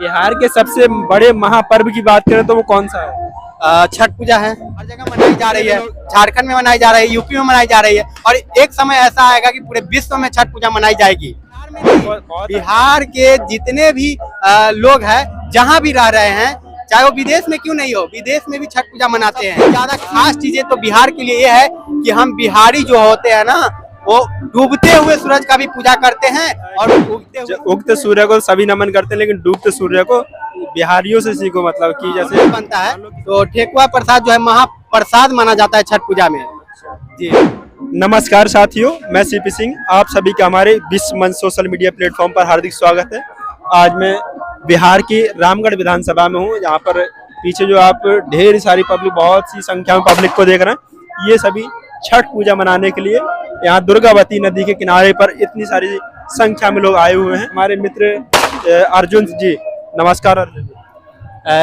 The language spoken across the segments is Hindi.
बिहार के सबसे बड़े महापर्व की बात करें तो वो कौन सा है? छठ पूजा है। हर जगह मनाई जा रही है, झारखंड में मनाई जा रही है, यूपी में मनाई जा रही है और एक समय ऐसा आएगा कि पूरे विश्व में छठ पूजा मनाई जाएगी। बिहार के जितने भी लोग हैं, जहाँ भी रह रहे हैं, चाहे वो विदेश में क्यों नहीं हो, विदेश में भी छठ पूजा मनाते हैं। ज्यादा खास चीजें तो बिहार के लिए ये है कि हम बिहारी जो होते हैं ना, वो डूबते हुए सूरज का भी पूजा करते हैं और उगते सूर्य को सभी नमन करते हैं, लेकिन डूबते सूर्य को बिहारियों से सीखो, मतलब कि जैसे बनता है। तो ठेकुआ प्रसाद जो है महाप्रसाद माना जाता है छठ पूजा में। जी नमस्कार साथियों, मैं सीपी सिंह, आप सभी का हमारे विश्व मंच सोशल मीडिया प्लेटफॉर्म पर हार्दिक स्वागत है। आज मैं बिहार की रामगढ़ विधानसभा में हूँ। यहाँ पर पीछे जो आप ढेर सारी पब्लिक, बहुत सी संख्या में पब्लिक को देख रहे हैं, ये सभी छठ पूजा मनाने के लिए यहाँ दुर्गावती नदी के किनारे पर इतनी सारी संख्या में लोग आए हुए हैं। हमारे मित्र अर्जुन जी, नमस्कार अर्जुन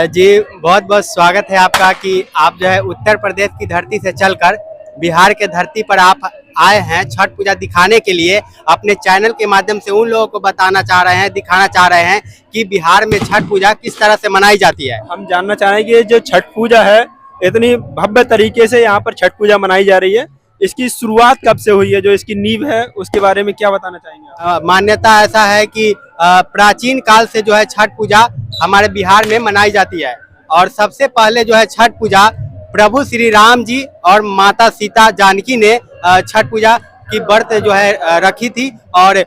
जी, बहुत बहुत स्वागत है आपका कि आप जो है उत्तर प्रदेश की धरती से चलकर बिहार के धरती पर आप आए हैं छठ पूजा दिखाने के लिए। अपने चैनल के माध्यम से उन लोगों को बताना चाह रहे हैं, दिखाना चाह रहे हैं कि बिहार में छठ पूजा किस तरह से मनाई जाती है। हम जानना चाह रहे हैं कि जो छठ पूजा है, इतनी भव्य तरीके से यहाँ पर छठ पूजा मनाई जा रही है, इसकी शुरुआत कब से हुई है? जो इसकी नींव है उसके बारे में क्या बताना चाहेंगे? मान्यता ऐसा है कि प्राचीन काल से जो है छठ पूजा हमारे बिहार में मनाई जाती है और सबसे पहले जो है छठ पूजा प्रभु श्री राम जी और माता सीता जानकी ने छठ पूजा की व्रत जो है रखी थी और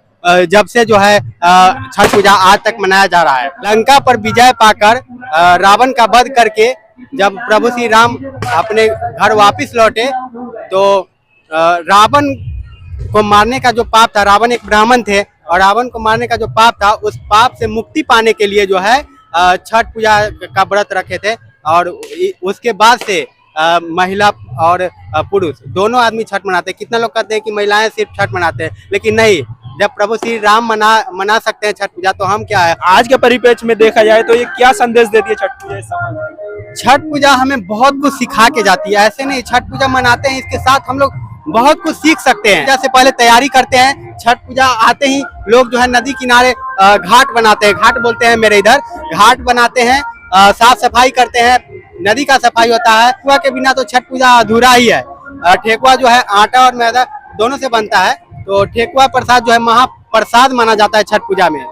जब से जो है छठ पूजा आज तक मनाया जा रहा है। लंका पर विजय पाकर रावण का वध करके जब प्रभु श्री राम अपने घर वापस लौटे तो रावण को मारने का जो पाप था, रावण एक ब्राह्मण थे और रावण को मारने का जो पाप था, उस पाप से मुक्ति पाने के लिए जो है छठ पूजा का व्रत रखे थे और उसके बाद से महिला और पुरुष दोनों आदमी छठ मनाते हैं। कितना लोग कहते हैं कि महिलाएं सिर्फ छठ मनाते हैं, लेकिन नहीं, जब प्रभु श्री राम मना सकते हैं छठ पूजा तो हम क्या है। आज के परिप्रेक्ष्य में देखा जाए तो ये क्या संदेश देती है छठ पूजा? छठ पूजा हमें बहुत कुछ सिखा के जाती है। ऐसे नहीं, छठ पूजा मनाते हैं, इसके साथ हम लोग बहुत कुछ सीख सकते हैं। जैसे पहले तैयारी करते हैं, छठ पूजा आते ही लोग जो है नदी किनारे घाट बनाते हैं, घाट बोलते हैं मेरे इधर, घाट बनाते हैं, साफ सफाई करते हैं, नदी का सफाई होता है। ठेकुआ के बिना तो छठ पूजा अधूरा ही है। ठेकुआ जो है आटा और मैदा दोनों से बनता है, तो ठेकुआ प्रसाद जो है महाप्रसाद माना जाता है छठ पूजा में।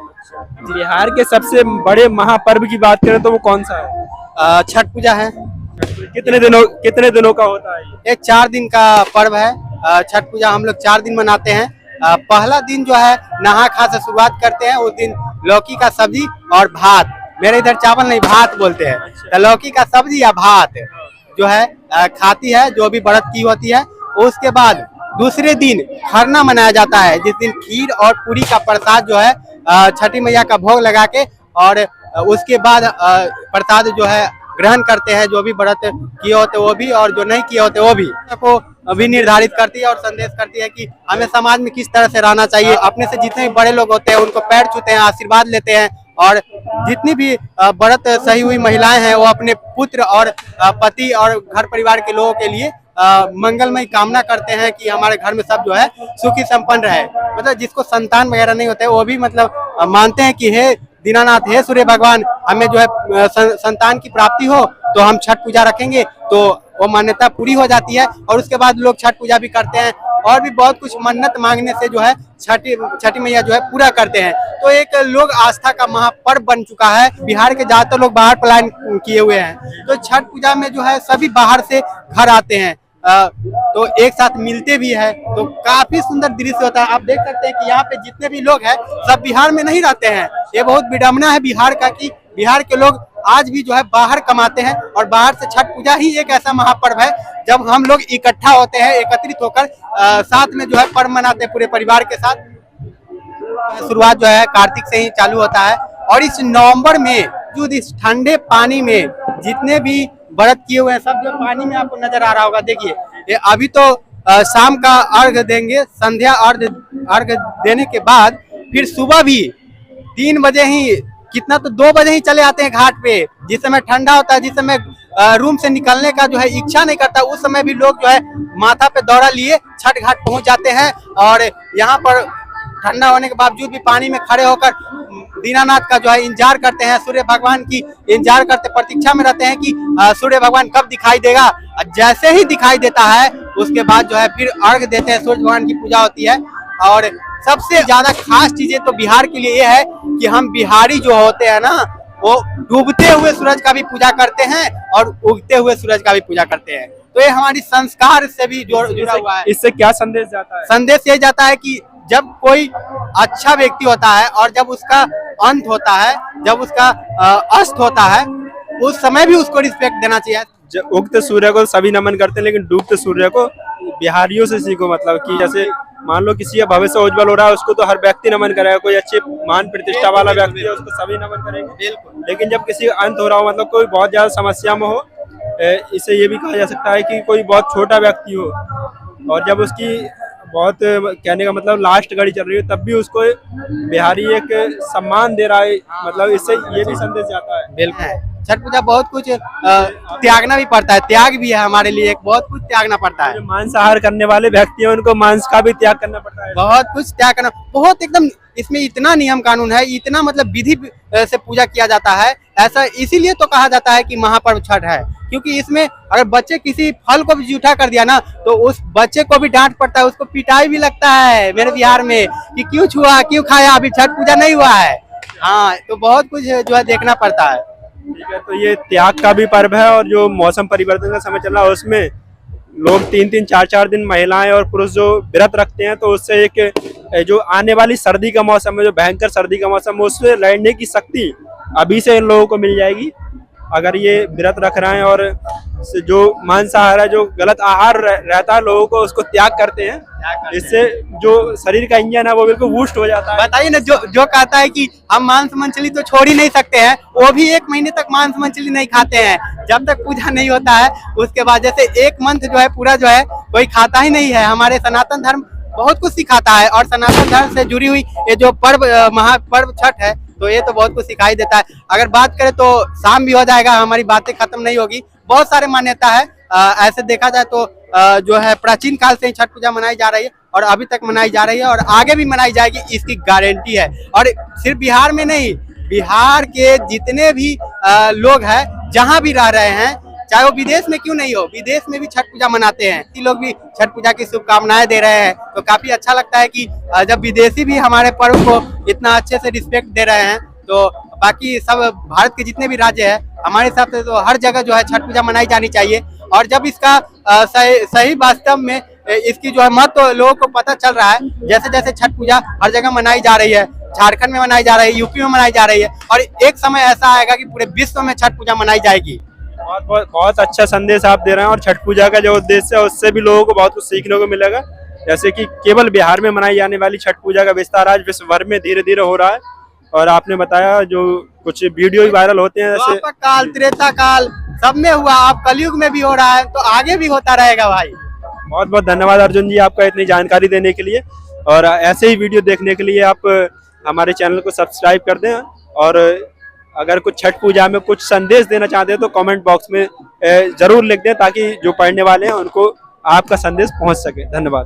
बिहार के सबसे बड़े महापर्व की बात करें तो वो कौन सा है? छठ पूजा है। कितने दिनों का होता है ये? एक 4 दिन का पर्व है। छठ पूजा हम लोग 4 दिन मनाते हैं। पहला दिन जो है नहा खा से शुरुआत करते हैं। उस दिन लौकी का सब्जी और भात, मेरे इधर चावल नहीं भात बोलते हैं, तो लौकी का सब्जी या भात जो है खाती है जो भी व्रत की होती है। उसके बाद दूसरे दिन खरना मनाया जाता है, जिस दिन खीर और पूरी का प्रसाद जो है छठी मैया का भोग लगा के और उसके बाद प्रसाद जो है ग्रहण करते हैं। जो भी व्रत किए होते वो भी और जो नहीं किए होते वो भी को अभी निर्धारित करती है और संदेश करती है कि हमें समाज में किस तरह से रहना चाहिए। अपने से जितने भी बड़े लोग होते हैं उनको पैर छूते हैं, आशीर्वाद लेते हैं और जितनी भी व्रत सही हुई महिलाएं हैं वो अपने पुत्र और पति और घर परिवार के लोगों के लिए मंगलमय कामना करते हैं कि हमारे घर में सब जो है सुखी संपन्न रहे। मतलब जिसको संतान वगैरह नहीं होते वो भी मतलब मानते हैं कि हे दीनानाथ, हे सूर्य भगवान, हमें जो है संतान की प्राप्ति हो तो हम छठ पूजा रखेंगे, तो वो मान्यता पूरी हो जाती है। और उसके बाद लोग छठ पूजा भी करते हैं और भी बहुत कुछ मन्नत मांगने से जो है छठी मैया जो है पूरा करते हैं। तो एक लोग आस्था का महापर्व बन चुका है। बिहार के ज्यादातर लोग बाहर पलायन किए हुए हैं, तो छठ पूजा में जो है सभी बाहर से घर आते हैं, तो एक साथ मिलते भी है, तो काफी सुंदर दृश्य होता है। आप देख सकते हैं कि यहाँ पे जितने भी लोग हैं सब बिहार में नहीं रहते हैं। ये बहुत विडम्बना है बिहार का कि बिहार के लोग आज भी जो है बाहर कमाते हैं और बाहर से छठ पूजा ही एक ऐसा महापर्व है जब हम लोग इकट्ठा होते हैं, एकत्रित होकर साथ में जो है पर्व मनाते हैं पूरे परिवार के साथ। शुरुआत जो है कार्तिक से ही चालू होता है और इस नवंबर में जो इस ठंडे पानी में जितने भी व्रत किए हुए हैं सब जो पानी में आपको नजर आ रहा होगा, देखिए ये अभी तो शाम का अर्घ देंगे, संध्या अर्घ देने के बाद फिर सुबह भी 3 बजे ही, कितना तो 2 बजे ही चले आते हैं घाट पे, जिस समय ठंडा होता है, जिस समय रूम से निकलने का जो है इच्छा नहीं करता, उस समय भी लोग जो है माथा पे दौरा लिए छठ घाट पहुंच जाते हैं और यहाँ पर ठंडा होने के बावजूद भी पानी में खड़े होकर दीनानाथ का जो है इंतजार करते हैं, सूर्य भगवान की इंतजार करते, प्रतीक्षा में रहते हैं कि सूर्य भगवान कब दिखाई देगा। जैसे ही दिखाई देता है उसके बाद जो है फिर अर्घ देते हैं, सूर्य भगवान की पूजा होती है। और सबसे ज्यादा खास चीजें तो बिहार के लिए ये है कि हम बिहारी जो होते हैं ना, वो डूबते हुए सूरज का भी पूजा करते हैं और उगते हुए सूरज का भी पूजा करते हैं। तो ये हमारी संस्कार से भी जुड़ा हुआ है। इससे क्या संदेश जाता है? संदेश ये जाता है कि जब कोई अच्छा व्यक्ति होता है और जब उसका अंत होता है, जब उसका अस्त होता है, उस समय भी उसको रिस्पेक्ट देना चाहिए। उगते सूर्य को सभी नमन करते हैं, लेकिन डूबते सूर्य को बिहारियों से सीखो। मतलब कि जैसे मान लो किसी का भविष्य उज्जवल हो रहा है, उसको तो हर व्यक्ति नमन करेगा। कोई अच्छे मान प्रतिष्ठा वाला व्यक्ति है, उसको सभी नमन करेंगे। लेकिन जब किसी का अंत हो रहा हो, मतलब कोई बहुत ज्यादा समस्या में हो, इसे ये भी कहा जा सकता है कि कोई बहुत छोटा व्यक्ति हो और जब उसकी बहुत कहने का मतलब लास्ट घड़ी चल रही है, तब भी उसको बिहारी एक सम्मान दे रहा है। मतलब इससे ये भी संदेश जाता है। बिल्कुल, छठ पूजा बहुत कुछ त्यागना भी पड़ता है, त्याग भी है हमारे लिए, एक बहुत कुछ त्यागना पड़ता है। जो मांसाहार करने वाले व्यक्ति हैं, उनको मांस का भी त्याग करना पड़ता है। बहुत कुछ त्याग करना, बहुत एकदम इसमें इतना नियम कानून है, इतना मतलब विधि से पूजा किया जाता है। ऐसा इसीलिए तो कहा जाता है कि महापर्व छठ है, क्योंकि इसमें अगर बच्चे किसी फल को भी जूठा कर दिया ना, तो उस बच्चे को भी डांट पड़ता है, उसको पिटाई भी लगता है मेरे बिहार में कि क्यों छुआ, क्यों खाया, अभी छठ पूजा नहीं हुआ है। हाँ, तो बहुत कुछ जो है देखना पड़ता है। ठीक है, तो ये त्याग का भी पर्व है। और जो मौसम परिवर्तन का समय चल रहा है, उसमें लोग 3-3, 4-4 दिन महिलाएं और पुरुष जो व्रत रखते हैं, तो उससे एक जो आने वाली सर्दी का मौसम है, जो भयंकर सर्दी का मौसम है, उससे लड़ने की शक्ति अभी से इन लोगों को मिल जाएगी अगर ये व्रत रख रहे हैं। और जो मांसाहार है, जो गलत आहार रहता है लोगों को, उसको त्याग करते हैं। इससे जो शरीर का इंजन है वो बिल्कुल बूस्ट हो जाता है। बताइए ना, जो कहता है कि हम मांस मछली तो छोड़ ही नहीं सकते हैं, वो भी 1 महीने तक मांस मछली नहीं खाते हैं जब तक पूजा नहीं होता है। उसके बाद जैसे 1 मंथ जो है पूरा जो है कोई खाता ही नहीं है। हमारे सनातन धर्म बहुत कुछ सिखाता है और सनातन धर्म से जुड़ी हुई ये जो पर्व महापर्व छठ है, तो ये तो बहुत कुछ सिखाई देता है। अगर बात करें तो शाम भी हो जाएगा, हमारी बातें खत्म नहीं होगी। बहुत सारे मान्यता है। ऐसे देखा जाए तो जो है प्राचीन काल से ही छठ पूजा मनाई जा रही है और अभी तक मनाई जा रही है और आगे भी मनाई जाएगी, इसकी गारंटी है। और सिर्फ बिहार में नहीं, बिहार के जितने भी लोग हैं, जहाँ भी रह रहे हैं, चाहे वो विदेश में क्यों नहीं हो, विदेश में भी छठ पूजा मनाते हैं। ये लोग भी छठ पूजा की शुभकामनाएं दे रहे हैं, तो काफी अच्छा लगता है कि जब विदेशी भी हमारे पर्व को इतना अच्छे से रिस्पेक्ट दे रहे हैं, तो बाकी सब भारत के जितने भी राज्य है, हमारे हिसाब से तो हर जगह जो है छठ पूजा मनाई जानी चाहिए। और जब इसका सही वास्तव में इसकी जो है महत्व लोगों को पता चल रहा है, जैसे जैसे छठ पूजा हर जगह मनाई जा रही है, झारखंड में मनाई जा रही है, यूपी में मनाई जा रही है, और एक समय ऐसा आएगा कि पूरे विश्व में छठ पूजा मनाई जाएगी। बहुत अच्छा संदेश आप दे रहे हैं। और छठ पूजा का जो उद्देश्य है, उससे भी लोगों को बहुत कुछ सीखने को मिलेगा। जैसे कि केवल बिहार में मनाई जाने वाली छठ पूजा का विस्तार आज विश्व भर में धीरे धीरे हो रहा है। और आपने बताया जो कुछ वीडियो ही वायरल होते हैं, जैसे काल, त्रेता काल, सब में हुआ, अब कलयुग में भी हो रहा है, तो आगे भी होता रहेगा भाई। बहुत बहुत धन्यवाद अर्जुन जी, आपका इतनी जानकारी देने के लिए। और ऐसे ही वीडियो देखने के लिए आप हमारे चैनल को सब्सक्राइब कर दें। और अगर कुछ छठ पूजा में कुछ संदेश देना चाहते हैं तो कमेंट बॉक्स में जरूर लिख दें, ताकि जो पढ़ने वाले हैं उनको आपका संदेश पहुंच सके। धन्यवाद।